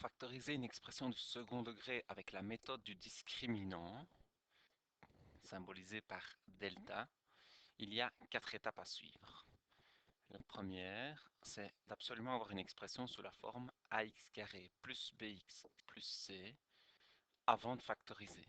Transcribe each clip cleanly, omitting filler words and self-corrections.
factoriser une expression du second degré avec la méthode du discriminant, symbolisée par delta, il y a 4 étapes à suivre. La première, c'est d'absolument avoir une expression sous la forme ax carré plus bx plus c avant de factoriser.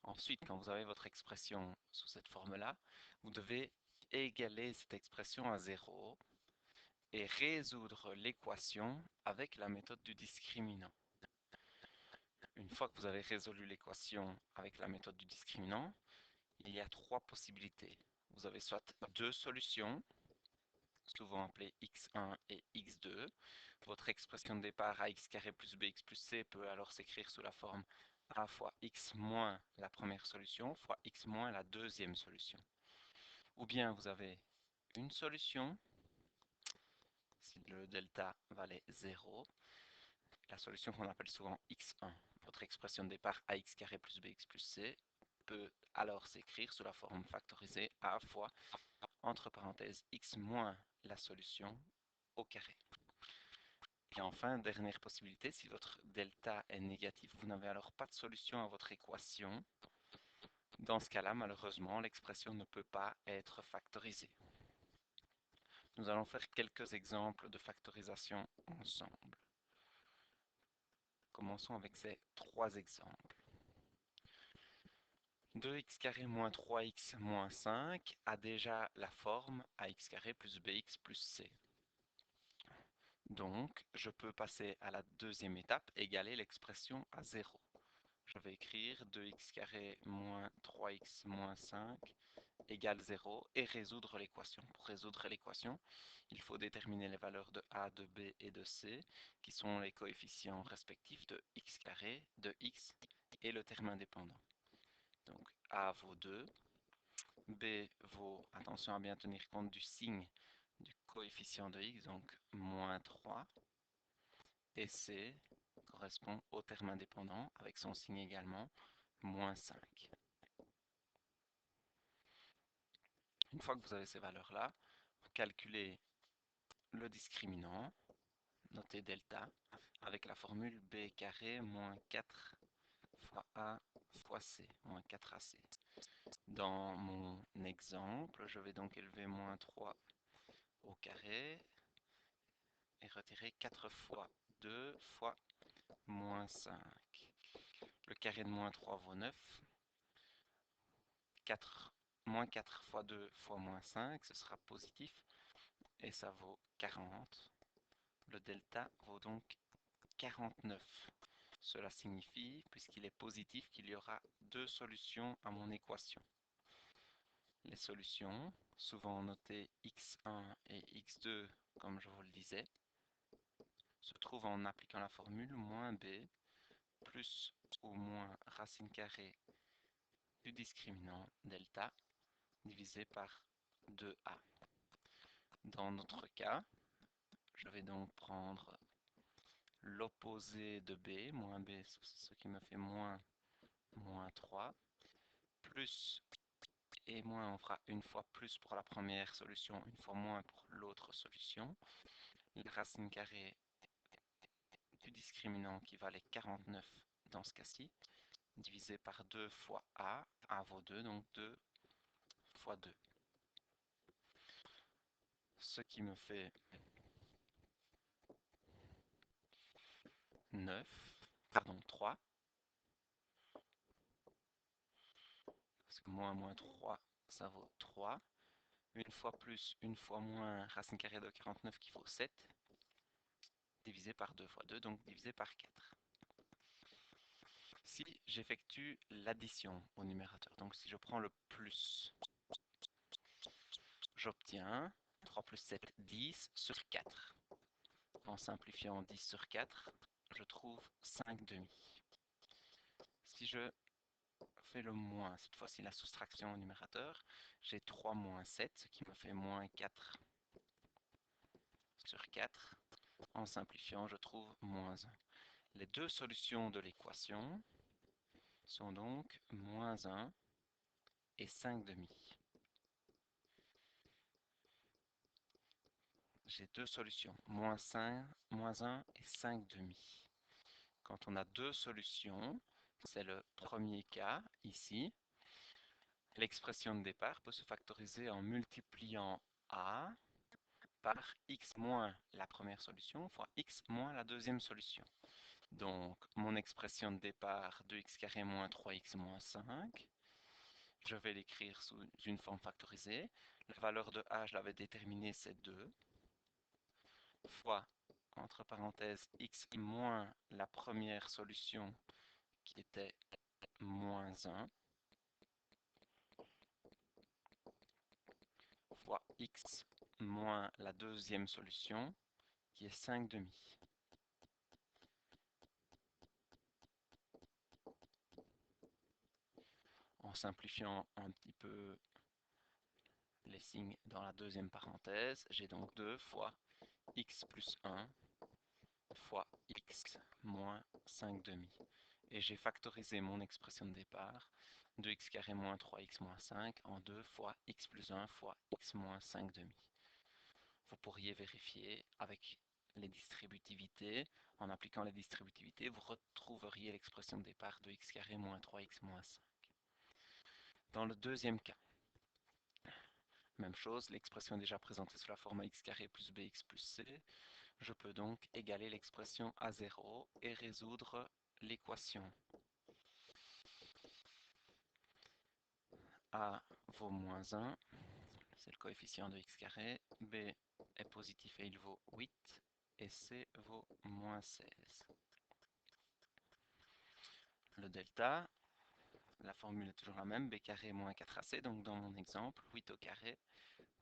Ensuite, quand vous avez votre expression sous cette forme-là, vous devez égaler cette expression à 0 et résoudre l'équation avec la méthode du discriminant. Une fois que vous avez résolu l'équation avec la méthode du discriminant, il y a 3 possibilités. Vous avez soit 2 solutions, souvent appelées x1 et x2. Votre expression de départ ax carré plus bx plus c peut alors s'écrire sous la forme a fois x moins la première solution fois x moins la deuxième solution. Ou bien vous avez une solution, si le delta valait 0, la solution qu'on appelle souvent x1. Votre expression de départ ax carré plus bx plus c peut alors s'écrire sous la forme factorisée a fois, entre parenthèses, x moins la solution au carré. Et enfin, dernière possibilité, si votre delta est négatif, vous n'avez alors pas de solution à votre équation. Dans ce cas-là, malheureusement, l'expression ne peut pas être factorisée. Nous allons faire quelques exemples de factorisation ensemble. Commençons avec ces 3 exemples. 2x carré moins 3x moins 5 a déjà la forme ax carré plus bx plus c. Donc, je peux passer à la deuxième étape, égaler l'expression à 0. Je vais écrire 2x carré moins 3x moins 5 égale 0 et résoudre l'équation. Pour résoudre l'équation, il faut déterminer les valeurs de a, de b et de c, qui sont les coefficients respectifs de x carré, de x et le terme indépendant. Donc a vaut 2, b vaut, attention à bien tenir compte du signe du coefficient de x, donc moins 3, et c correspond au terme indépendant avec son signe également, moins 5. Une fois que vous avez ces valeurs-là, vous calculez le discriminant, notez delta, avec la formule b carré moins 4 fois a fois c, moins 4ac. Dans mon exemple, je vais donc élever moins 3 au carré et retirer 4 fois 2 fois moins 5. Le carré de moins 3 vaut 9. 4, moins 4 fois 2 fois moins 5, ce sera positif et ça vaut 40. Le delta vaut donc 49. Cela signifie, puisqu'il est positif, qu'il y aura 2 solutions à mon équation. Les solutions, souvent notées x1 et x2, comme je vous le disais, se trouvent en appliquant la formule moins b plus ou moins racine carrée du discriminant delta divisé par 2a. Dans notre cas, je vais donc prendre l'opposé de b, moins b, ce qui me fait moins 3, plus et moins, on fera une fois plus pour la première solution, une fois moins pour l'autre solution. La racine carrée du discriminant qui valait 49 dans ce cas-ci, divisé par 2 fois a vaut 2, donc 2 fois 2. Ce qui me fait 3, parce que moins 3, ça vaut 3. Une fois plus, une fois moins, racine carrée de 49 qui vaut 7, divisé par 2 fois 2, donc divisé par 4. Si j'effectue l'addition au numérateur, donc si je prends le plus, j'obtiens 3 plus 7, 10 sur 4. En simplifiant 10 sur 4, je trouve 5 demi. Si je fais le moins, cette fois-ci la soustraction au numérateur, j'ai 3 moins 7, ce qui me fait moins 4 sur 4. En simplifiant, je trouve moins 1. Les deux solutions de l'équation sont donc moins 1 et 5 demi. j'ai deux solutions, moins 1 et 5 demi. Quand on a deux solutions, c'est le premier cas ici, l'expression de départ peut se factoriser en multipliant a par x moins la première solution fois x moins la deuxième solution. Donc, mon expression de départ 2x carré moins 3x moins 5, je vais l'écrire sous une forme factorisée. La valeur de a, je l'avais déterminée, c'est 2, fois, entre parenthèses, x moins la première solution qui était moins 1, fois x moins la deuxième solution qui est 5 demi. En simplifiant un petit peu les signes dans la deuxième parenthèse, j'ai donc 2 fois x plus 1 fois x moins 5 demi. Et j'ai factorisé mon expression de départ, 2x carré moins 3x moins 5, en 2 fois x plus 1 fois x moins 5 demi. Vous pourriez vérifier avec les distributivités. En appliquant les distributivités, vous retrouveriez l'expression de départ de x carré moins 3x moins 5. Dans le deuxième cas, même chose, l'expression est déjà présentée sous la forme x carré plus bx plus c. Je peux donc égaler l'expression à 0 et résoudre l'équation. A vaut moins 1, c'est le coefficient de x carré. B est positif et il vaut 8. Et C vaut moins 16. Le delta, la formule est toujours la même, b carré moins 4ac. Donc dans mon exemple, 8 au carré,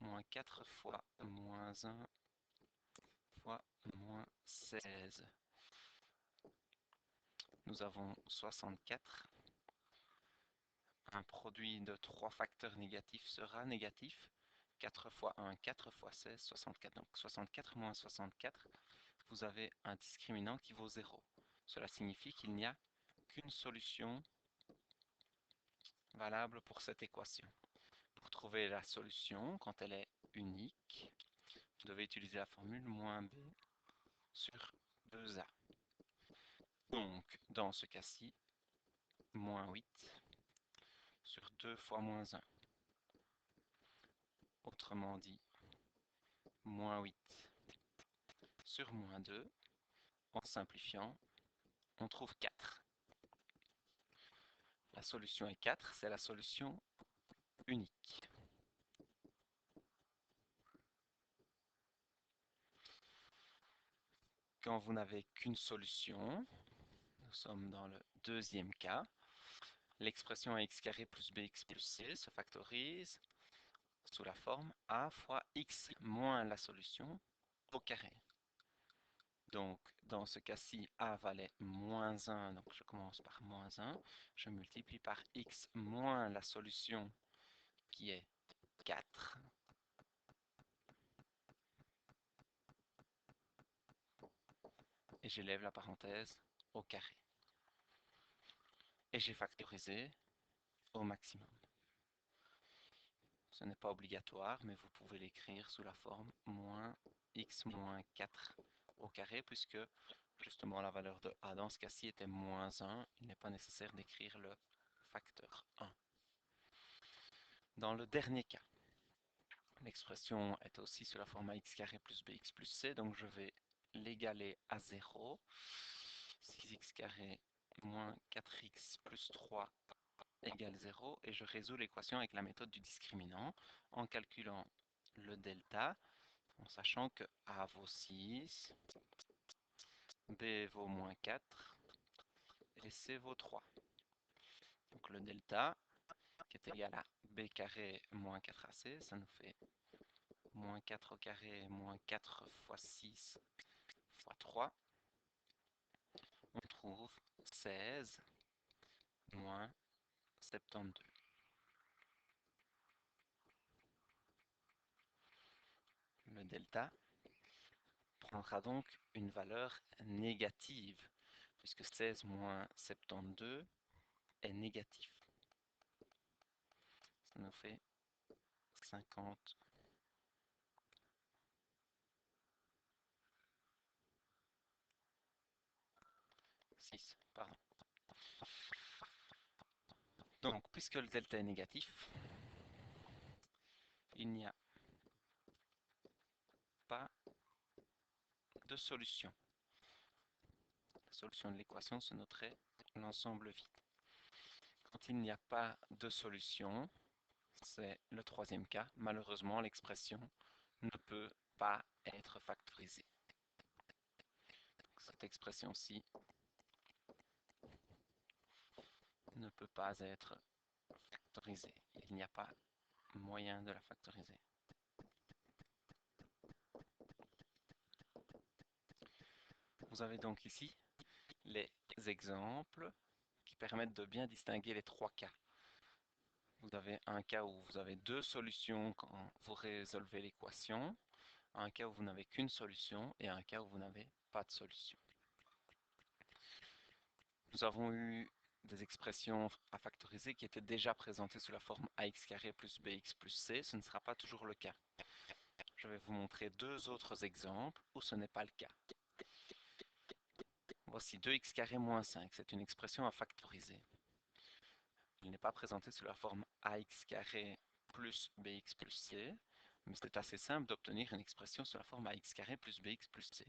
moins 4 fois moins 1 fois moins 16. Nous avons 64. Un produit de trois facteurs négatifs sera négatif. 4 fois 1, 4 fois 16, 64. Donc 64 moins 64, vous avez un discriminant qui vaut 0. Cela signifie qu'il n'y a qu'une solution valable pour cette équation. Pour trouver la solution, quand elle est unique, vous devez utiliser la formule moins b sur 2a. Donc, dans ce cas-ci, moins 8 sur 2 fois moins 1. Autrement dit, moins 8 sur moins 2. En simplifiant, on trouve 4. La solution est 4, c'est la solution unique. Quand vous n'avez qu'une solution, nous sommes dans le deuxième cas, l'expression x carré plus bx plus c se factorise sous la forme a fois x moins la solution au carré. Donc, dans ce cas-ci, a valait moins 1, donc je commence par moins 1. Je multiplie par x moins la solution qui est 4. Et j'élève la parenthèse au carré. Et j'ai factorisé au maximum. Ce n'est pas obligatoire, mais vous pouvez l'écrire sous la forme moins x moins 4 au carré, puisque justement la valeur de a dans ce cas-ci était moins 1. Il n'est pas nécessaire d'écrire le facteur 1. Dans le dernier cas, l'expression est aussi sous la forme x carré plus bx plus c, donc je vais l'égaler à 0. 6x carré moins 4x plus 3 égale 0, et je résous l'équation avec la méthode du discriminant en calculant le delta, en sachant que a vaut 6, b vaut moins 4 et c vaut 3. Donc le delta, qui est égal à b carré moins 4ac, ça nous fait moins 4 au carré moins 4 fois 6 fois 3. On trouve 16 moins 72. Le delta prendra donc une valeur négative, puisque 16 moins 72 est négatif. Ça nous fait 50 6, pardon. Donc, puisque le delta est négatif, il n'y a pas de solution. La solution de l'équation se noterait l'ensemble vide. Quand il n'y a pas de solution, c'est le troisième cas. Malheureusement, l'expression ne peut pas être factorisée. Cette expression-ci ne peut pas être factorisée. Il n'y a pas moyen de la factoriser. Vous avez donc ici les exemples qui permettent de bien distinguer les trois cas. Vous avez un cas où vous avez deux solutions quand vous résolvez l'équation, un cas où vous n'avez qu'une solution et un cas où vous n'avez pas de solution. Nous avons eu des expressions à factoriser qui étaient déjà présentées sous la forme ax carré plus bx plus c. Ce ne sera pas toujours le cas. Je vais vous montrer deux autres exemples où ce n'est pas le cas. Voici 2x carré moins 5. C'est une expression à factoriser. Il n'est pas présenté sous la forme ax carré plus bx plus c, mais c'est assez simple d'obtenir une expression sous la forme ax carré plus bx plus c.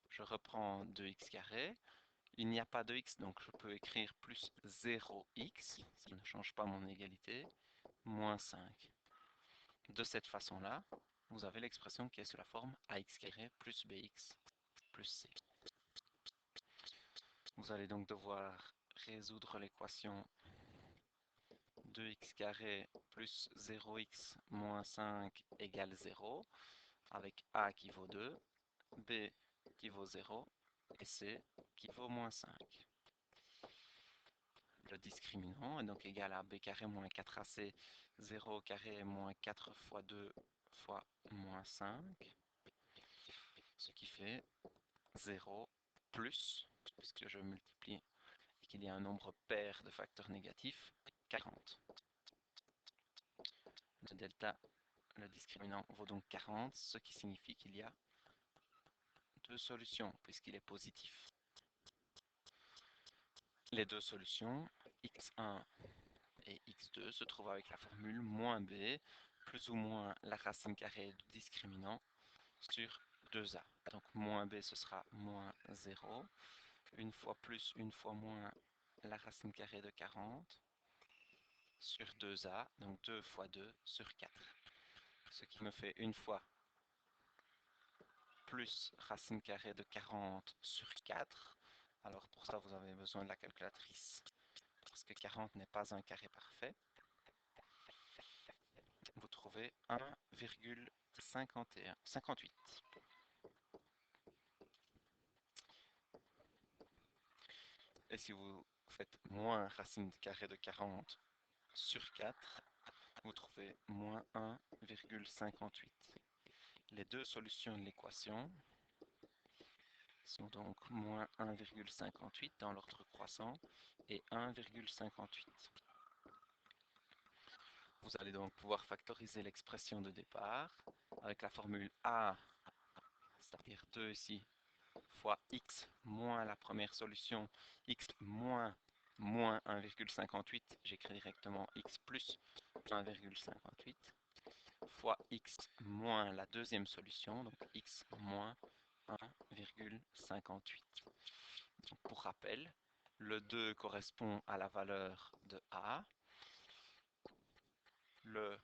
Je reprends 2x carré. Il n'y a pas de x, donc je peux écrire plus 0x, ça ne change pas mon égalité, moins 5. De cette façon-là, vous avez l'expression qui est sous la forme ax carré plus bx plus c. Vous allez donc devoir résoudre l'équation 2x carré plus 0x moins 5 égale 0, avec a qui vaut 2, b qui vaut 0 et c qui vaut moins 5. Le discriminant est donc égal à b carré moins 4ac, 0 carré moins 4 fois 2 fois moins 5, ce qui fait 0 plus, puisque je multiplie et qu'il y a un nombre pair de facteurs négatifs, 40. Le delta, le discriminant, vaut donc 40, ce qui signifie qu'il y a deux solutions, puisqu'il est positif. Les deux solutions, x1 et x2, se trouvent avec la formule moins b, plus ou moins la racine carrée du discriminant sur 2a. Donc moins b, ce sera moins 0. Une fois plus, une fois moins la racine carrée de 40 sur 2a, donc 2 fois 2 sur 4. Ce qui me fait une fois plus racine carrée de 40 sur 4. Alors pour ça, vous avez besoin de la calculatrice parce que 40 n'est pas un carré parfait. Vous trouvez 1,58. Et si vous faites moins racine carrée de 40 sur 4, vous trouvez moins 1,58. Les deux solutions de l'équation sont donc moins 1,58 dans l'ordre croissant et 1,58. Vous allez donc pouvoir factoriser l'expression de départ avec la formule A, c'est-à-dire 2 ici, fois x moins la première solution, x moins 1,58, j'écris directement x plus 1,58, fois x moins la deuxième solution, donc x moins 1,58. Pour rappel, le 2 correspond à la valeur de A, le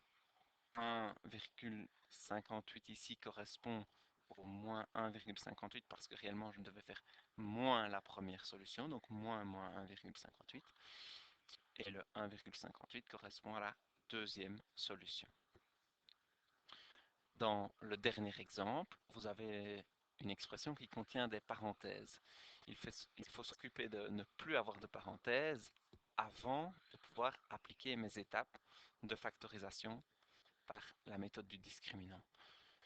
1,58 ici correspond au moins 1,58 parce que réellement je devais faire moins la première solution, donc moins 1,58. Et le 1,58 correspond à la deuxième solution. Dans le dernier exemple, vous avez une expression qui contient des parenthèses. Il faut s'occuper de ne plus avoir de parenthèses avant de pouvoir appliquer mes étapes de factorisation par la méthode du discriminant.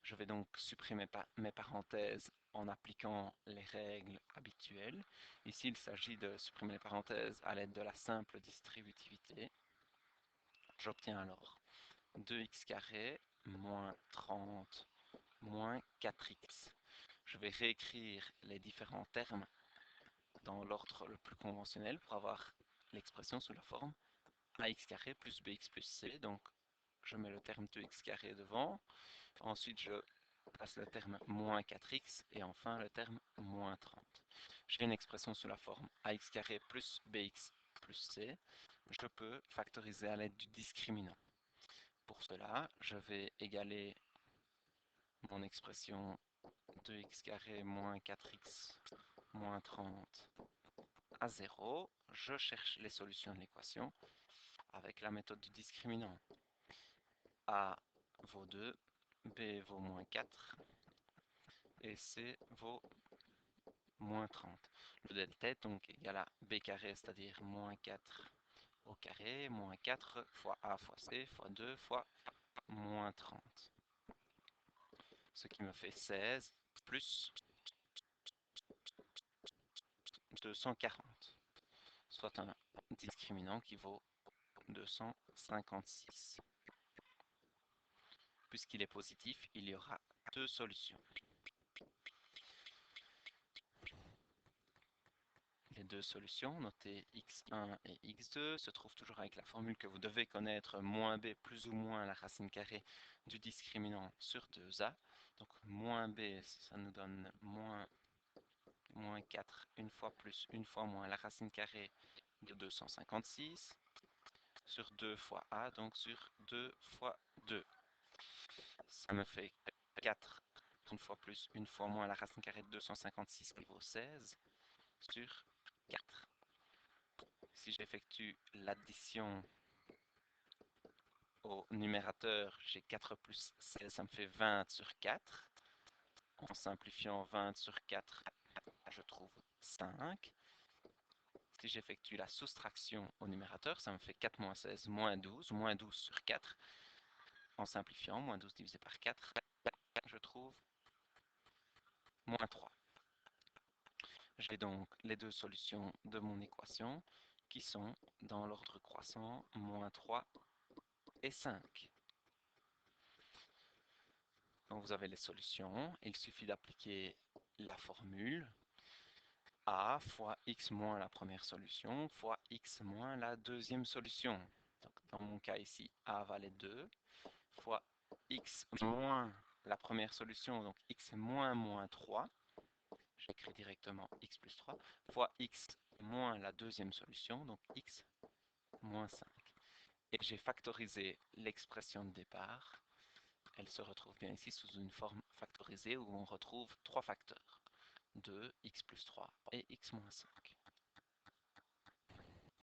Je vais donc supprimer mes parenthèses en appliquant les règles habituelles. Ici, il s'agit de supprimer les parenthèses à l'aide de la simple distributivité. J'obtiens alors 2x carré moins 30 moins 4x. Je vais réécrire les différents termes dans l'ordre le plus conventionnel pour avoir l'expression sous la forme ax carré plus bx plus c. Donc, je mets le terme 2x carré devant. Ensuite, je place le terme moins 4x et enfin le terme moins 30. J'ai une expression sous la forme ax carré plus bx plus c. Je peux factoriser à l'aide du discriminant. Pour cela, je vais égaler mon expression 2x carré moins 4x moins 30 à 0. Je cherche les solutions de l'équation avec la méthode du discriminant. A vaut 2, B vaut moins 4 et C vaut moins 30. Le delta est donc égal à B carré, c'est-à-dire moins 4 au carré, moins 4 fois A fois C fois 2 fois moins 30. Ce qui me fait 16 plus 240, soit un discriminant qui vaut 256. Puisqu'il est positif, il y aura deux solutions. Les deux solutions, notées x1 et x2, se trouvent toujours avec la formule que vous devez connaître, moins b plus ou moins la racine carrée du discriminant sur 2a. Donc moins b, ça nous donne moins 4, une fois plus, une fois moins la racine carrée de 256, sur 2 fois a, donc sur 2 fois 2. Ça me fait 4, une fois plus, une fois moins la racine carrée de 256 qui vaut 16, sur 4. Si j'effectue l'addition au numérateur, j'ai 4 plus 16, ça me fait 20 sur 4. En simplifiant 20 sur 4, je trouve 5. Si j'effectue la soustraction au numérateur, ça me fait 4 moins 16, moins 12. Moins 12 sur 4. En simplifiant, moins 12 divisé par 4, je trouve moins 3. J'ai donc les deux solutions de mon équation qui sont dans l'ordre croissant, moins 3 et 5. Donc vous avez les solutions. Il suffit d'appliquer la formule a fois x moins la première solution fois x moins la deuxième solution. Donc dans mon cas ici, a valait 2 fois x moins la première solution, donc x moins moins 3. J'écris directement x plus 3 fois x moins la deuxième solution, donc x moins 5. Et j'ai factorisé l'expression de départ. Elle se retrouve bien ici sous une forme factorisée où on retrouve trois facteurs. 2, x plus 3 et x moins 5.